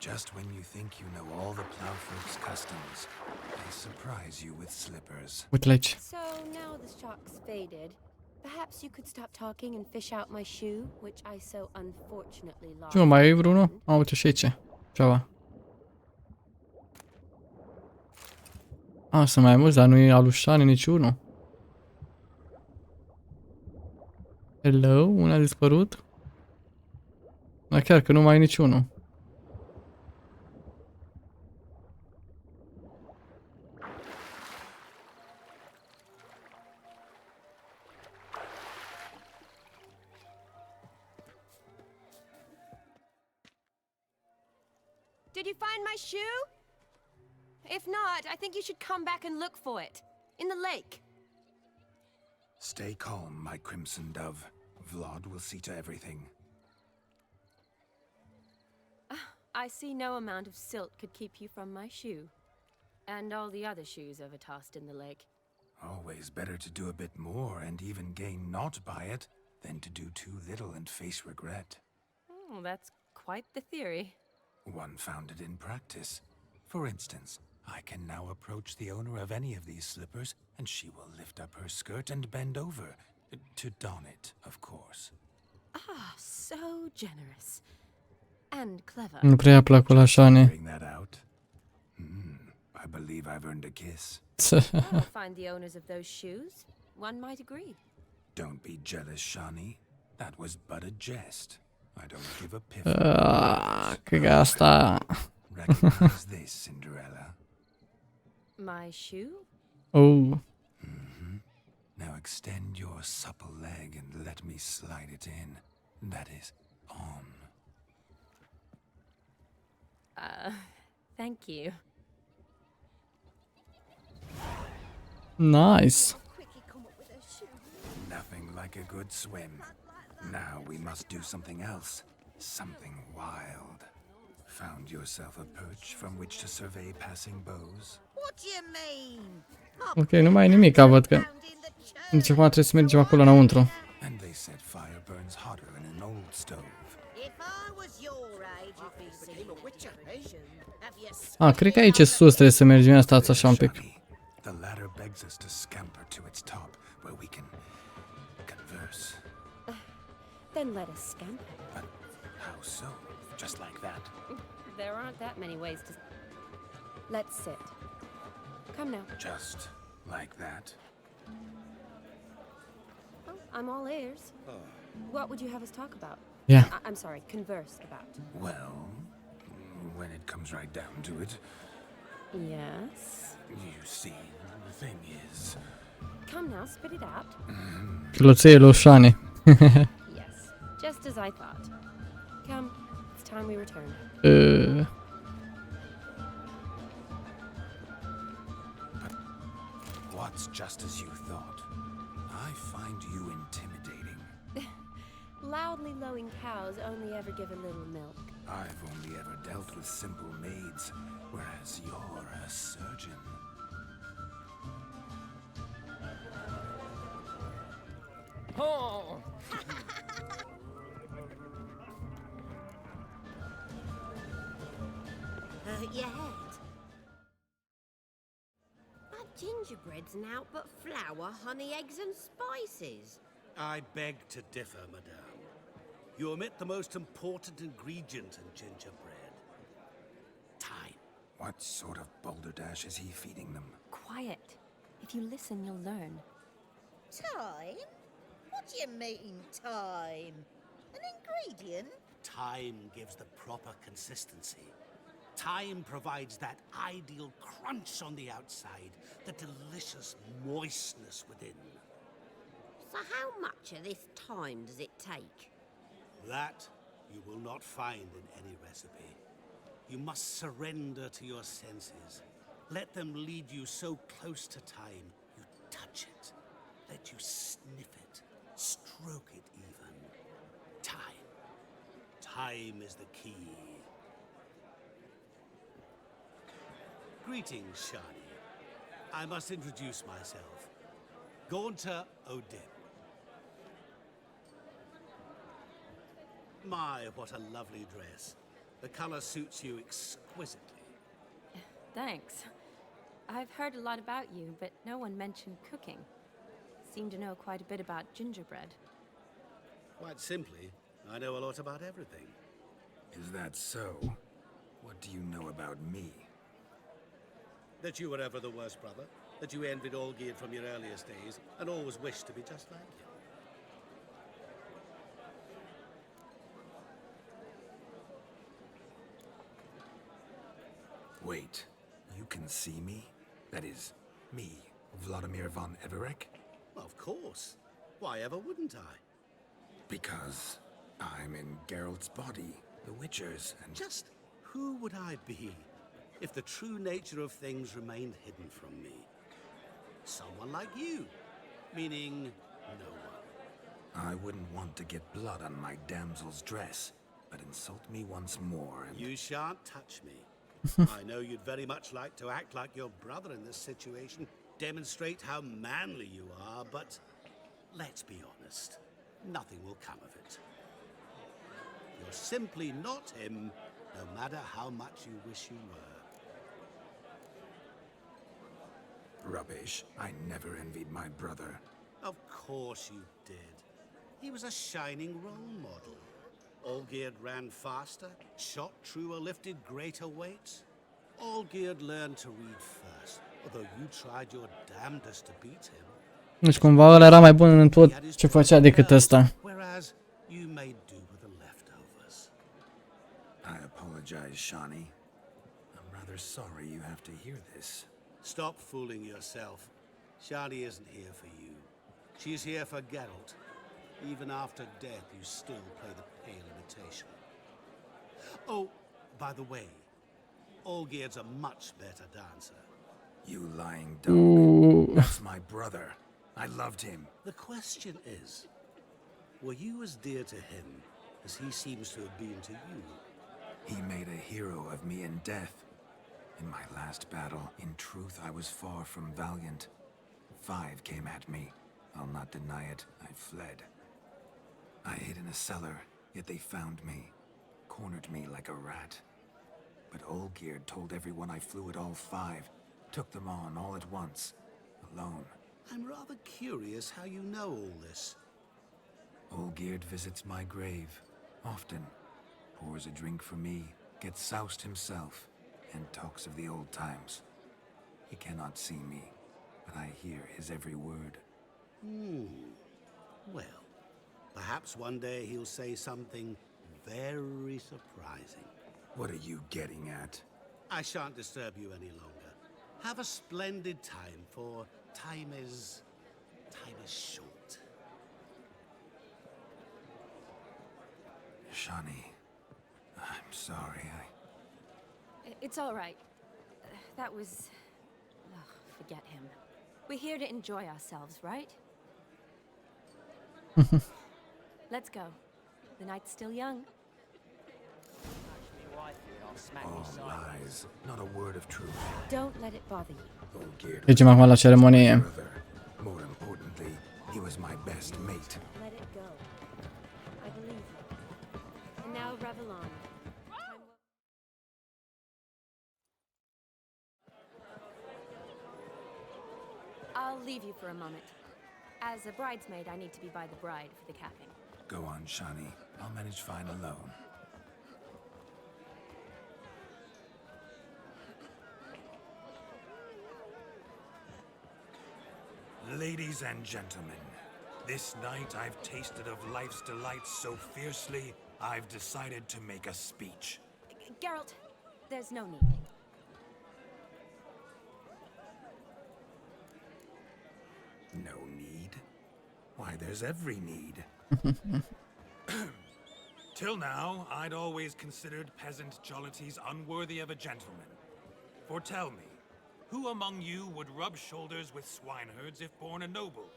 Just when you think you know all the plowfolk's customs, they surprise you with slippers. Uite-l aici. So now the shock's faded. Perhaps you could stop talking and fish out my shoe, which I so unfortunately lost. Ce mă, mai e vreunul? A, uite și aici. Ceva. A, sunt mai mulți, dar nu e alușani niciunul. Hello? Unde a dispărut? Da, chiar că nu mai e niciunul. Did you find my shoe? If not, I think you should come back and look for it. In the lake. Stay calm, my crimson dove. Vlad will see to everything. I see no amount of silt could keep you from my shoe. And all the other shoes ever tossed in the lake. Always better to do a bit more and even gain naught by it than to do too little and face regret. Oh, that's quite the theory. One founded in practice. For instance, I can now approach the owner of any of these slippers, and she will lift up her skirt and bend over. To don it, of course. Ah, so generous. And clever. Nu prea plăcut la Shani. Bring that out. I believe I've earned a kiss. I'll find the owners of those shoes. One might agree. Don't be jealous, Shani. That was but a jest. I don't give a piff. Cred că asta... Recognize this, Cinderella. My shoe? Oh. Now extend your supple leg and let me slide it in. That is, on. Thank you. Nice. Nothing like a good swim. Now we must do something else. Something wild. Found yourself a perch from which to survey passing bows? What do you mean? Ok, nu mai e nimic, văd că... Deci acum trebuie să mergem acolo înăuntru. And they said fire burns hotter in an old stove. If I was your age, you'd be seeing a witcher. Cred că aici sus trebuie să mergem. Ia stați așa un pic. The ladder begs us to scamper to its top, where we can converse. Then let us scamper. But how so? Just like that? There aren't that many ways to... Let's sit. Come now. Just like that? Oh, I'm all ears. What would you have us talk about? Yeah. I'm sorry, converse about. Well, when it comes right down to it, Yes? you see, the thing is... Come now, spit it out. Cloțelul Shani. Yes, just as I thought. Come, it's time we return. What's just as you thought? I find you intimidating. Loudly lowing cows only ever give a little milk. I've only ever dealt with simple maids, whereas you're a surgeon. Oh! Hurt your head. But gingerbread's now but flour, honey, eggs and spices. I beg to differ, madame. You omit the most important ingredient in gingerbread. Time. What sort of balderdash is he feeding them? Quiet. If you listen, you'll learn. Time? What do you mean, time? An ingredient? Time gives the proper consistency. Time provides that ideal crunch on the outside, the delicious moistness within. So how much of this time does it take? That you will not find in any recipe. You must surrender to your senses. Let them lead you so close to time, you touch it. Let you sniff it, stroke it even. Time. Time is the key. Greetings, Shani. I must introduce myself. Gaunter O'Dip. My, what a lovely dress. The color suits you exquisitely. Thanks. I've heard a lot about you, but no one mentioned cooking. Seem to know quite a bit about gingerbread. Quite simply, I know a lot about everything. Is that so? What do you know about me? That you were ever the worst brother, that you envied Olgierd from your earliest days, and always wished to be just like him. Wait, you can see me? That is, me, Vladimir von Everek? Of course. Why ever wouldn't I? Because I'm in Geralt's body, the Witcher's, and... Just Who would I be if the true nature of things remained hidden from me? Someone like you, meaning no one. I wouldn't want to get blood on my damsel's dress, but insult me once more and... You shan't touch me. I know you'd very much like to act like your brother in this situation, demonstrate how manly you are, but let's be honest, nothing will come of it. You're simply not him, no matter how much you wish you were. Rubbish. I never envied my brother. Of course you did. He was a shining role model. Olgierd ran faster, shot truer, lifted greater weights. Olgierd learned to read first, although you tried your damnedest to beat him. Deci cumva ăla era mai bun în tot ce făcea decât ăsta. Whereas you made do with the leftovers. I apologize, Shani. I'm rather sorry you have to hear this. Stop fooling yourself. Shani isn't here for you. She's here for Geralt. Even after death, you still play the pale imitation. Oh, by the way, Olgierd's a much better dancer. You lying dog. That's my brother. I loved him. The question is, were you as dear to him as he seems to have been to you? He made a hero of me in death. In my last battle, in truth, I was far from valiant. 5 came at me. I'll not deny it. I fled. I hid in a cellar, yet they found me, cornered me like a rat. But Olgierd told everyone I flew at all 5, took them on all at once, alone. I'm rather curious how you know all this. Olgierd visits my grave, often, pours a drink for me, gets soused himself, and talks of the old times. He cannot see me, but I hear his every word. Well, perhaps one day he'll say something very surprising. What are you getting at? I shan't disturb you any longer. Have a splendid time, for time is short. Shani, I'm sorry. It's all right. That was... Ugh, forget him. We're here to enjoy ourselves, right? Let's go. The night's still young. All lies, not a word of truth. Don't let it bother you. Mergem acum la ceremonie. More importantly, he was my best mate. Let it go. I believe you. And now revel on. I'll leave you for a moment. As a bridesmaid, I need to be by the bride for the capping. Go on, Shani. I'll manage fine alone. Ladies and gentlemen, this night I've tasted of life's delights so fiercely, I've decided to make a speech. Geralt, there's no need. No need? Why, there's every need. Till now, I'd always considered peasant jollities unworthy of a gentleman. For tell me, who among you would rub shoulders with swineherds if born a noble?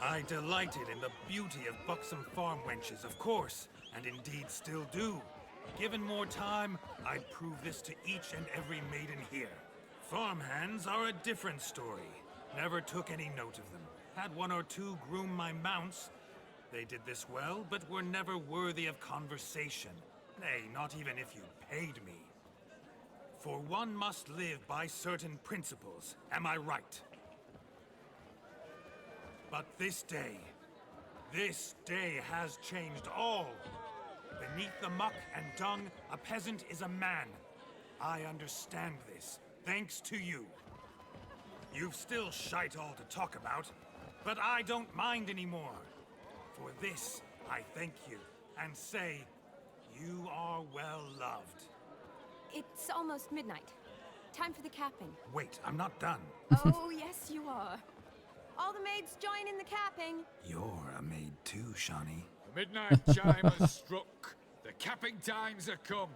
I delighted in the beauty of buxom farm wenches, of course, and indeed still do. Given more time, I'd prove this to each and every maiden here. Farmhands are a different story. Never took any note of them. Had 1 or 2 groom my mounts. They did this well, but were never worthy of conversation. Nay, not even if you paid me. For one must live by certain principles, am I right? But this day has changed all. Beneath the muck and dung, a peasant is a man. I understand this, thanks to you. You've still shite all to talk about, but I don't mind anymore. For this, I thank you, and say, you are well loved. It's almost midnight. Time for the capping. Wait, I'm not done. Oh, yes, you are. All the maids join in the capping. You're a maid too, Shani. The midnight chime has struck. The capping times are come.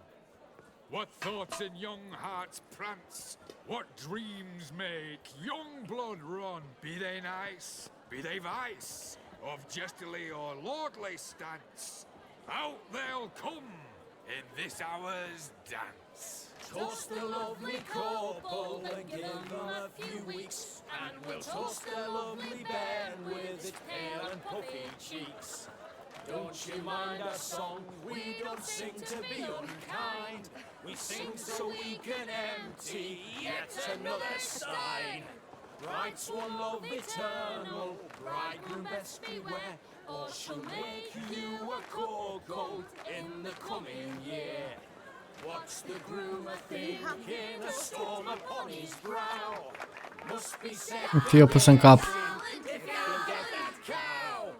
What thoughts in young hearts prance? What dreams make young blood run? Be they nice, be they vice, of jestily or lordly stance, out they'll come in this hour's dance. Toast the lovely couple and give them a few weeks, and we'll toast the lovely bed with its pale and puffy cheeks. Don't you mind our song? We don't sing to be unkind. We sing so we can empty yet another stein. Bride's one love eternal, bridegroom best beware, or she'll make you a cold in the coming year. What's the groom a thinking? A storm upon his brow must be set. Fie pus în cap. If you'll get that cow,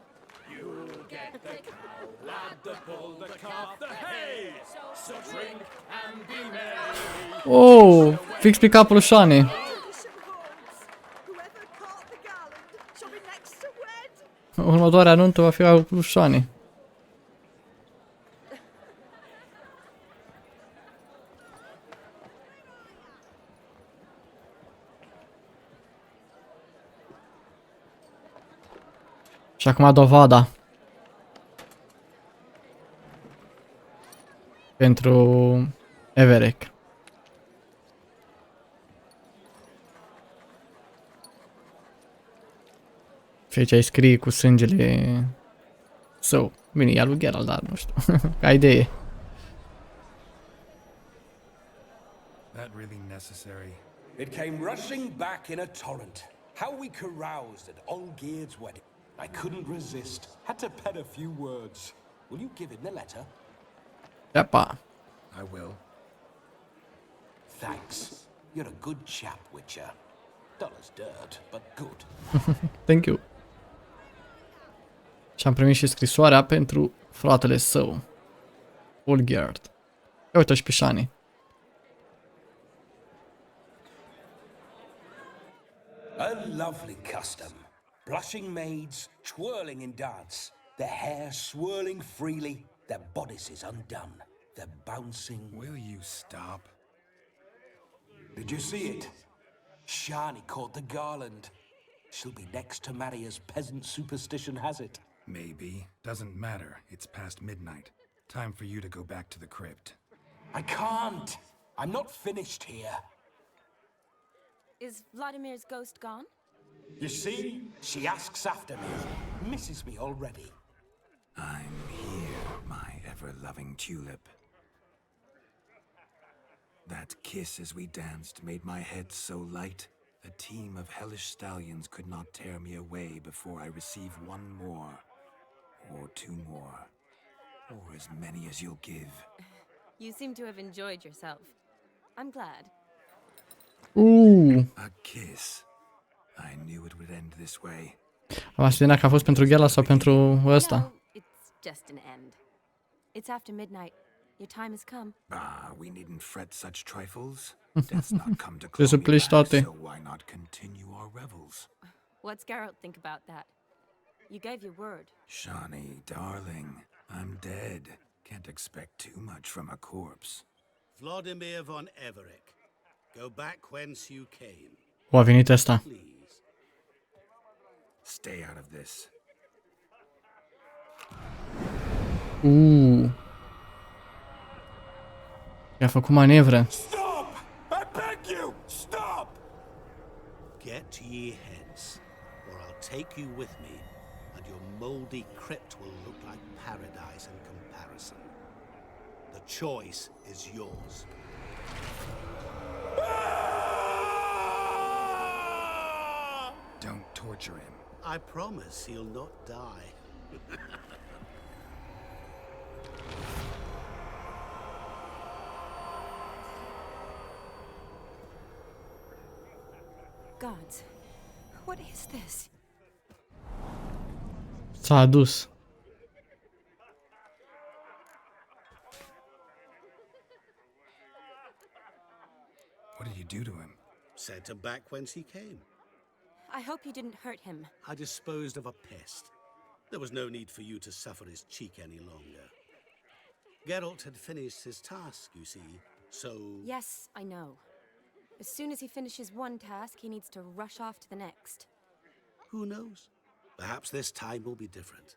you'll get the cow. Lad, the bull, the calf, the hay. So drink and be merry. Oh, fix pe capul lui Shani. Următoarea nuntă va fi a lui Shani. Și acum dovada pentru Everec. Și aici ai scrie cu sângele său. Bine, e al lui Geralt, dar nu știu. Ca idee. That really necessary? It came rushing back in a torrent. How we caroused at Olgierd's wedding. I couldn't resist. Had to pen a few words. Will you give him the letter? Yapa. I will. Thanks. You're a good chap, Witcher. Dull as dirt, but good. Thank you. Și am primit și scrisoarea pentru fratele său, Olgierd. Ia uite și pe Shani. A lovely custom. Blushing maids twirling in dance, their hair swirling freely, their bodices undone, their bouncing... Will you stop? Did you see it? Shani caught the garland. She'll be next to marry as peasant superstition has it. Maybe. Doesn't matter. It's past midnight. Time for you to go back to the crypt. I can't. I'm not finished here. Is Vladimir's ghost gone? You see? She asks after me. Misses me already. I'm here, my ever-loving tulip. That kiss as we danced made my head so light. A team of hellish stallions could not tear me away before I receive one more. Or two more. Or as many as you'll give. You seem to have enjoyed yourself. I'm glad. A kiss. I knew it would end this way. Am așteptat că a fost pentru Geralt sau pentru ăsta. No, it's just an end. It's after midnight. Your time has come. Ah, we needn't fret such trifles. Death's not come to Trebuie să claw me pleci back, toate. so why not continue our revels? What's Geralt think about that? You gave your word. Shani, darling, I'm dead. Can't expect too much from a corpse. Vladimir von Everec, go back whence you came. O, a venit ăsta. Stay out of this. I-a făcut manevră. Stop! I beg you! Stop! Get ye hence, or I'll take you with me, and your mouldy crypt will look like paradise in comparison. The choice is yours. Don't torture him. I promise he'll not die. Gods, what is this? S-a adus. What did you do to him? Sent him back whence he came. I hope you didn't hurt him. I disposed of a pest. There was no need for you to suffer his cheek any longer. Geralt had finished his task, you see. So... Yes, I know. As soon as he finishes one task, he needs to rush off to the next. Who knows? Perhaps this time will be different.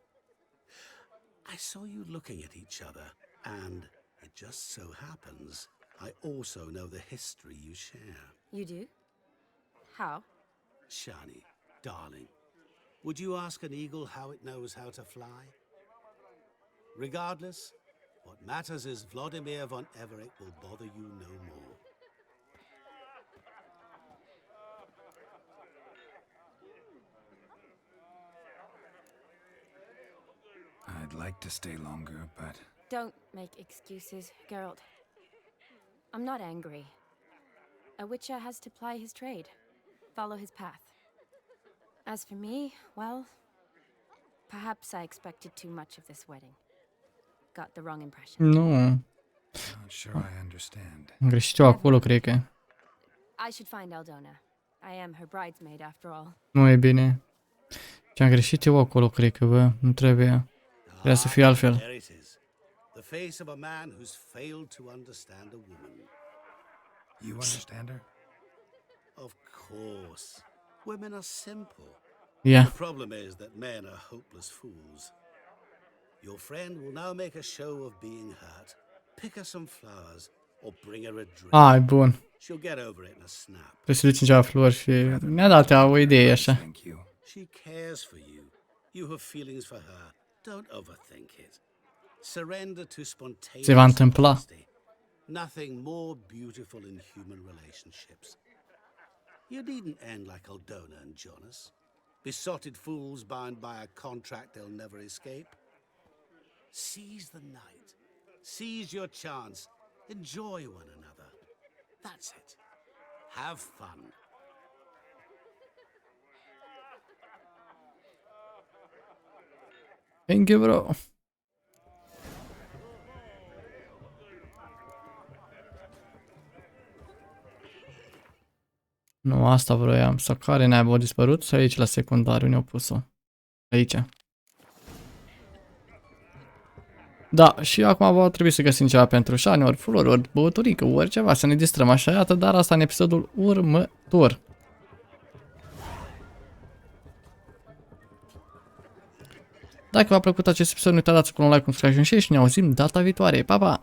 I saw you looking at each other, and it just so happens I also know the history you share. You do? How? Shani, darling, would you ask an eagle how it knows how to fly? Regardless, what matters is Vladimir von Everett will bother you no more. I'd like to stay longer, but... Don't make excuses, Geralt. I'm not angry. A witcher has to ply his trade, follow his path. As for me, well, perhaps I expected too much of this wedding. Got the wrong impression. Nu. Not sure I understand. Am greșit eu acolo, cred că. I should find Aldona. I am her bridesmaid after all. Nu e bine. Ce am greșit eu acolo, cred că, bă. Nu trebuie. Trebuie să fie altfel. There it is. The face of a man who's failed to understand a woman. You understand her? Of course. Women are simple. Yeah. The problem is that men are hopeless fools. Your friend will now make a show of being hurt, pick her some flowers, or bring her a drink. Ai, bun. She'll get over it in a snap. Trebuie să duci în ceva flori și... Mi-a dat o idee așa. She cares for you. You have feelings for her. Don't overthink it. Surrender to spontaneous Se va întâmpla. honesty. Nothing more beautiful in human relationships. You needn't end like Aldona and Jonas. Besotted fools bound by a contract they'll never escape. Seize the night. Seize your chance. Enjoy one another. That's it. Have fun. Thank you, bro. Nu, asta vroiam. Sau care naiba a dispărut? Sau aici la secundariu ne-au pus-o? Aici. Da, și acum va trebui să găsim ceva pentru șani, ori flori, ori băuturică, ori ceva, să ne distrăm așa, iată, dar asta în episodul următor. Dacă v-a plăcut acest episod, nu uitați cu un like, un subscribe și un share și ne auzim data viitoare. Pa, pa!